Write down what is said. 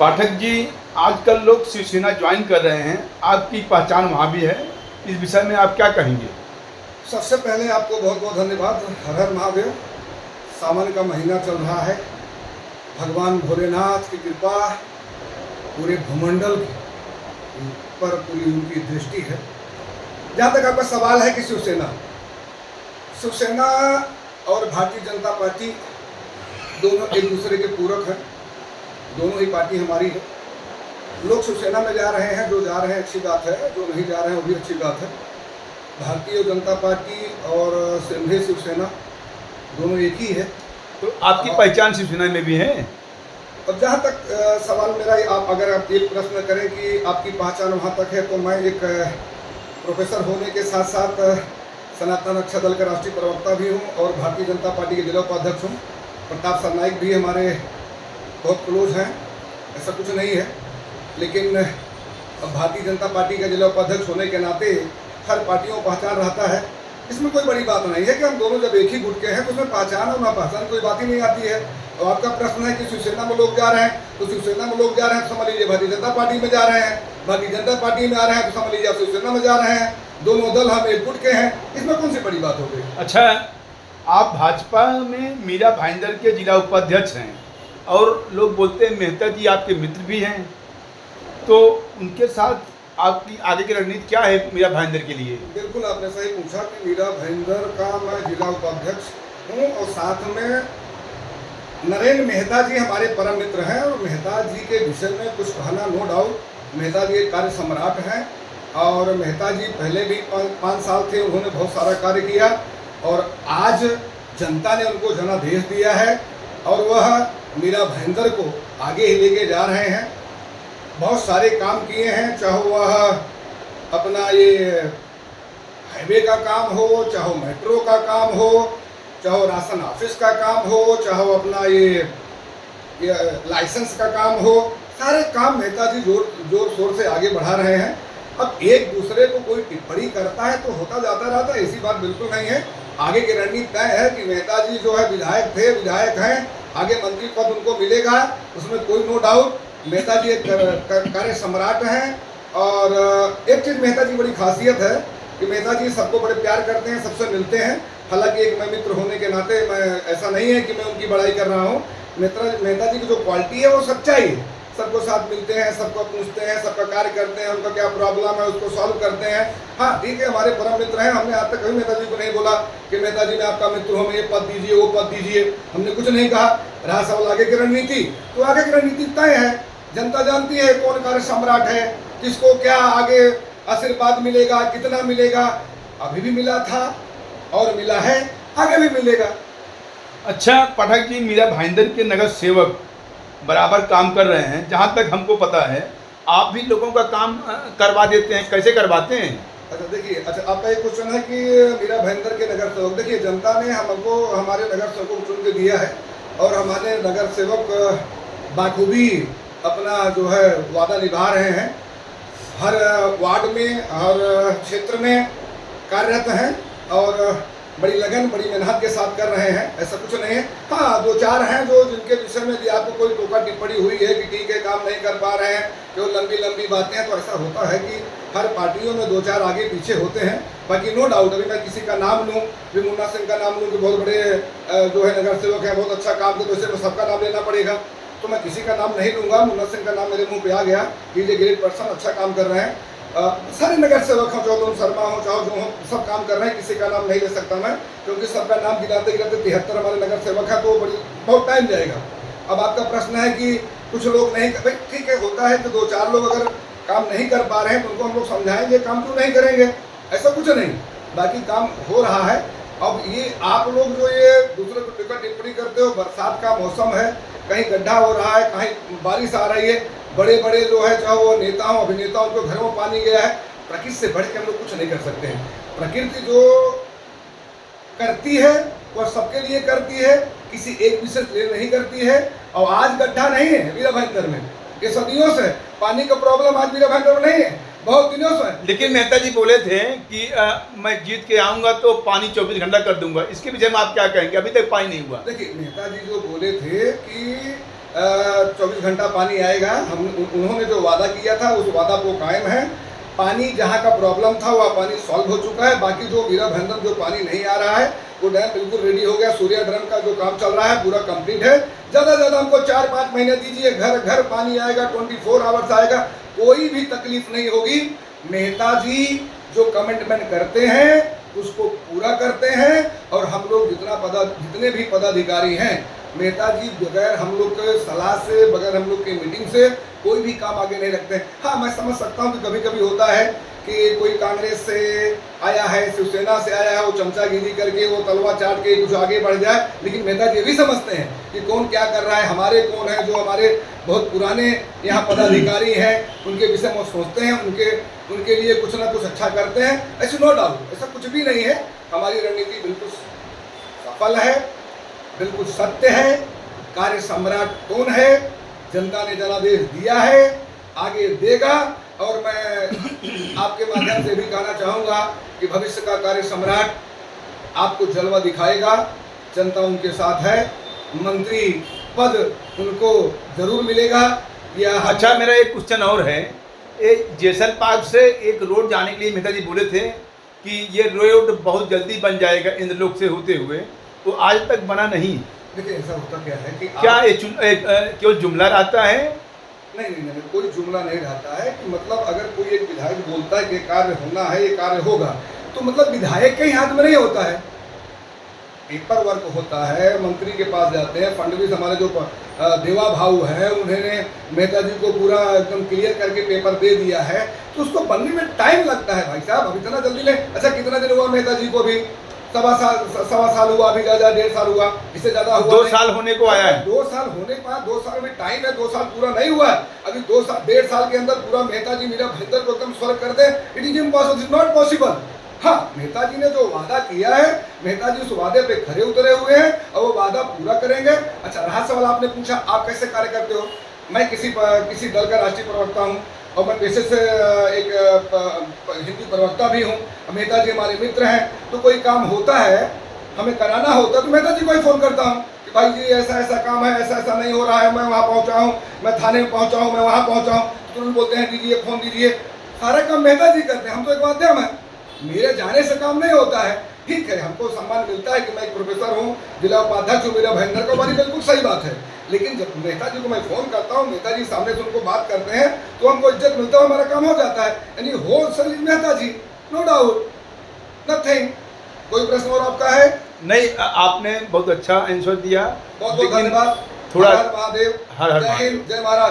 पाठक जी, आजकल लोग शिवसेना ज्वाइन कर रहे हैं, आपकी पहचान वहाँ भी है, इस विषय में आप क्या कहेंगे? सबसे पहले आपको बहुत बहुत धन्यवाद। हर हर महादेव। सावन का महीना चल रहा है। भगवान भोलेनाथ की कृपा पूरे भूमंडल पर पूरी उनकी दृष्टि है। जहाँ तक आपका सवाल है कि शिवसेना और भारतीय जनता पार्टी दोनों एक दूसरे के पूरक हैं। दोनों ही पार्टी हमारी है। लोग शिवसेना में जा रहे हैं, जो जा रहे हैं अच्छी बात है, जो नहीं जा रहे हैं वो भी अच्छी बात है। भारतीय जनता पार्टी और सिंधे शिवसेना दोनों एक ही है। तो आपकी पहचान शिवसेना में भी है? और जहाँ तक सवाल मेरा, अगर आप एक प्रश्न करें कि आपकी पहचान वहाँ तक है, तो मैं एक प्रोफेसर होने के साथ साथ सनातन रक्षा दल का राष्ट्रीय प्रवक्ता भी हूँ और भारतीय जनता पार्टी के जिला उपाध्यक्ष हूँ। प्रताप सरनाइक भी हमारे बहुत क्लोज हैं, ऐसा कुछ नहीं है। लेकिन अब भारतीय जनता पार्टी का जिला उपाध्यक्ष होने के नाते हर पार्टियों को पहचान रहता है। इसमें कोई बड़ी बात नहीं है कि हम दोनों जब एक ही गुट के हैं तो उसमें पहचान और ना पहचान कोई बात ही नहीं आती है। और आपका प्रश्न है कि शिवसेना में लोग जा रहे हैं, तो शिवसेना में लोग जा रहे हैं तो समझ लीजिए भारतीय जनता पार्टी में जा रहे हैं, भारतीय जनता पार्टी में आ रहे हैं तो समझ लीजिए आप शिवसेना में जा रहे हैं। दोनों दल हम एक गुट के हैं, इसमें कौन सी बड़ी बात हो गई? अच्छा, आप भाजपा में मीरा भाईंदर के जिला उपाध्यक्ष हैं और लोग बोलते हैं मेहता जी आपके मित्र भी हैं, तो उनके साथ आपकी आगे की रणनीति क्या है मीरा भाईंदर के लिए? बिल्कुल, आपने सही पूछा कि मीरा भाईंदर का मैं जिला उपाध्यक्ष हूँ और साथ में नरेंद्र मेहता जी हमारे परम मित्र हैं। और मेहता जी के विषय में कुछ कहना नो डाउट, मेहता जी एक कार्य सम्राट हैं और मेहता जी पहले भी 5 साल थे, उन्होंने बहुत सारा कार्य किया और आज जनता ने उनको जनादेश दिया है और वह मीरा भाईंदर को आगे ही लेके जा रहे हैं। बहुत सारे काम किए हैं, चाहे वह अपना ये हाईवे का काम हो, चाहे मेट्रो का काम हो, चाहे राशन ऑफिस का काम हो, चाहे अपना ये लाइसेंस का काम हो, सारे काम मेहता जी जोर शोर से आगे बढ़ा रहे हैं। अब एक दूसरे को कोई टिप्पणी करता है तो होता जाता रहता है, ऐसी बात बिल्कुल नहीं है। आगे की रणनीति तय है कि मेहता जी जो है विधायक थे, विधायक हैं, आगे मंत्री पद उनको मिलेगा, उसमें कोई नो डाउट। मेहता जी एक कार्य सम्राट हैं और एक चीज़ मेहता जी बड़ी खासियत है कि मेहता जी सबको बड़े प्यार करते हैं, सबसे मिलते हैं। हालांकि एक मैं मित्र होने के नाते मैं ऐसा नहीं है कि मैं उनकी बड़ाई कर रहा हूँ। मेहता जी की जो क्वालिटी है वो सच्चाई है। सबको साथ मिलते हैं, सबको पूछते हैं, सबका कार्य करते हैं, उनका क्या प्रॉब्लम है उसको सॉल्व करते हैं। हाँ ठीक है, हमारे परम मित्र हैं। हमने आज तक कभी मेहता जी को नहीं बोला कि मेहता जी मैं आपका मित्र हूँ, हमें ये पद दीजिए, वो पद दीजिए, हमने कुछ नहीं कहा। रहा सवाल आगे की रणनीति, तो आगे की रणनीति तय है। जनता जानती है कौन कार्य सम्राट है, किसको क्या आगे आशीर्वाद मिलेगा, कितना मिलेगा। अभी भी मिला था और मिला है, आगे भी मिलेगा। अच्छा पाठक जी, मीरा भाईंदर के नगर सेवक बराबर काम कर रहे हैं, जहाँ तक हमको पता है आप भी लोगों का काम करवा देते हैं, कैसे करवाते हैं? अच्छा देखिए, अच्छा आपका एक क्वेश्चन है कि मीरा भाईंदर के नगर सेवक, देखिए जनता ने हमको हमारे नगर सेवकों को चुन के दिया है और हमारे नगर सेवक बाखूबी अपना जो है वादा निभा रहे हैं। हर वार्ड में, हर क्षेत्र में कार्यरत हैं और बड़ी लगन, बड़ी मेहनत के साथ कर रहे हैं, ऐसा कुछ नहीं है। हाँ, 2-4 हैं जो जिनके विषय में यदि आपको कोई टोका टिप्पणी हुई है कि ठीक है काम नहीं कर पा रहे हैं, जो लंबी लंबी बातें हैं, तो ऐसा होता है कि हर पार्टियों में 2-4 आगे पीछे होते हैं। बाकी नो डाउट, अभी मैं किसी का नाम लूँ, भी मुन्ना सिंह का नाम लूँ कि बहुत बड़े जो है नगर सेवक हैं, बहुत अच्छा काम करते, तो सबका नाम लेना पड़ेगा, तो मैं किसी का नाम नहीं लूँगा। मुन्ना सिंह का नाम मेरे मुंह पे आ गया, इज ए ग्रेट पर्सन, अच्छा काम कर रहे हैं। सारे नगर सेवक हों, चाहे तुम शर्मा हो, चाहे जो हो, सब काम कर रहे हैं। किसी का नाम नहीं ले सकता मैं, क्योंकि सबका नाम गिनाते गिनाते 73 हमारे नगर सेवक है, तो बहुत टाइम जाएगा। अब आपका प्रश्न है कि कुछ लोग नहीं, भाई ठीक है, होता है कि 2-4 लोग अगर काम नहीं कर पा रहे हैं तो उनको हम लोग समझाएंगे, काम क्यों नहीं करेंगे, ऐसा कुछ नहीं। बाकी काम हो रहा है। अब ये आप लोग जो ये दूसरे को टिप्पणी टिप्पणी करते हो, बरसात का मौसम है, कहीं गड्ढा हो रहा है, कहीं बारिश आ रही है, बड़े बड़े जो है चाहे वो नेता हो, अभिनेता, उनको घरों में पानी गया है। प्रकृति से बढ़ के हम लोग कुछ नहीं कर सकते हैं। प्रकृति जो करती है वह सबके लिए करती है, किसी एक विशेष लिए नहीं करती है। और आज गड्ढा नहीं है मीरा भाईंदर में, ये सदियों से पानी का प्रॉब्लम आज मीरा भाईंदर में नहीं है, बहुत दिनों से। लेकिन मेहता जी बोले थे कि मैं जीत के आऊंगा तो पानी 24 घंटा कर दूंगा, इसके विषय में आप क्या कहेंगे? अभी तक पानी नहीं हुआ। देखिए, मेहता जी जो बोले थे कि 24 घंटा पानी आएगा। उन्होंने जो वादा किया था उस वादा को कायम है। पानी जहाँ का प्रॉब्लम था वह पानी सॉल्व हो चुका है। बाकी जो मीरा भाईंदर जो पानी नहीं आ रहा है वो डैम बिल्कुल रेडी हो गया। सूर्या डैम का जो काम चल रहा है पूरा कंप्लीट है। ज़्यादा से ज़्यादा हमको 4-5 महीने दीजिए, घर घर पानी आएगा, 24 आवर्स आएगा, कोई भी तकलीफ नहीं होगी। मेहता जी जो कमिटमेंट करते हैं उसको पूरा करते हैं और हम लोग जितने भी पदाधिकारी हैं, मेहता जी बगैर हम लोग के सलाह से, बगैर हम लोग के मीटिंग से कोई भी काम आगे नहीं रखते हैं। हाँ, मैं समझ सकता हूँ कि कभी कभी होता है कि कोई कांग्रेस से आया है, शिवसेना से आया है, वो चमचागिरी करके वो तलवार चाट के कुछ आगे बढ़ जाए, लेकिन मेहता जी भी समझते हैं कि कौन क्या कर रहा है। हमारे कौन है जो हमारे बहुत पुराने यहाँ पदाधिकारी हैं, उनके विषय में सोचते हैं, उनके लिए कुछ ना कुछ अच्छा करते हैं। ऐसे नो डाउट, ऐसा कुछ भी नहीं है। हमारी रणनीति बिल्कुल सफल है, बिल्कुल सत्य है। कार्य सम्राट कौन है, जनता ने जनादेश दिया है, आगे देगा। और मैं आपके माध्यम से भी कहना चाहूँगा कि भविष्य का कार्य सम्राट आपको जलवा दिखाएगा। जनता उनके साथ है, मंत्री पद उनको जरूर मिलेगा। या अच्छा, मेरा एक क्वेश्चन और है। एक जेसल पार्क से एक रोड जाने के लिए मेहता जी बोले थे कि ये रोड बहुत जल्दी बन जाएगा इंद्रलोक से होते हुए, तो आज तक बना नहीं। देखिए, ऐसा होता क्या है कि क्या केवल जुमला रहता है? नहीं, कोई जुमला नहीं रहता है कि मतलब अगर कोई एक विधायक बोलता है कि कार्य होना है, ये कार्य होगा, तो मतलब विधायक के ही हाथ में नहीं होता है। पेपर वर्क होता है, मंत्री के पास जाते हैं। फडणवीस हमारे जो देवा भाऊ है, उन्होंने मेहता जी को पूरा एकदम क्लियर करके पेपर दे दिया है, तो उसको बनने में टाइम लगता है भाई साहब। अभी इतना जल्दी नहीं। अच्छा, कितना दिन हुआ मेहता जी को भी? सवा साल हुआ, अभी ज़्यादा 1.5 साल हुआ, इससे ज़्यादा हुआ 2 साल होने को आया है। 2 साल होने के बाद 2 साल में टाइम है, 2 साल पूरा नहीं हुआ। अभी 1.5 साल के अंदर पूरा मेहता जी मीरा भाईंदर को एकदम स्वर्ग कर दे, it is impossible, it is not possible. हाँ, मेहता जी ने जो वादा किया है, मेहता जी उस वादे पे खरे उतरे हुए हैं और वो वादा पूरा करेंगे। अच्छा, रहा सवाल आपने पूछा आप कैसे कार्य करते हो। मैं किसी दल का राष्ट्रीय प्रवक्ता हूँ और मैं पेशे से एक हिंदी प्रवक्ता भी हूँ। मेहता जी हमारे मित्र हैं, तो कोई काम होता है, हमें कराना होता है, तो मेहता जी को ही फ़ोन करता हूँ कि भाई जी ऐसा ऐसा काम है, ऐसा ऐसा नहीं हो रहा है, मैं वहाँ पहुँचा हूँ, मैं थाने में पहुँचा हूँ, मैं वहाँ पहुँचा हूँ। तो तुरंत बोलते हैं दीजिए, फ़ोन दीजिए। सारा काम मेहता जी करते हैं, हम तो एक माध्यम है। मेरे जाने से काम नहीं होता है। ठीक है, हमको सम्मान मिलता है कि मैं एक प्रोफेसर हूँ, जिला उपाध्यक्ष हूँ मीरा भाईंदर को, हमारी बिल्कुल सही बात है। लेकिन जब मेहता जी को मैं फ़ोन करता हूँ, मेहता जी सामने से उनको बात करते हैं, तो हमको इज्जत मिलता है, हमारा काम हो जाता है। यानी होलसेल मेहता जी, नो डाउट, नथिंग। कोई प्रश्न और आपका है? नहीं, आपने बहुत अच्छा आंसर दिया। बहुत बहुत धन्यवाद। थोड़ा हर हर महादेव, हर हर जय हिंद, जय महाराष्ट्र।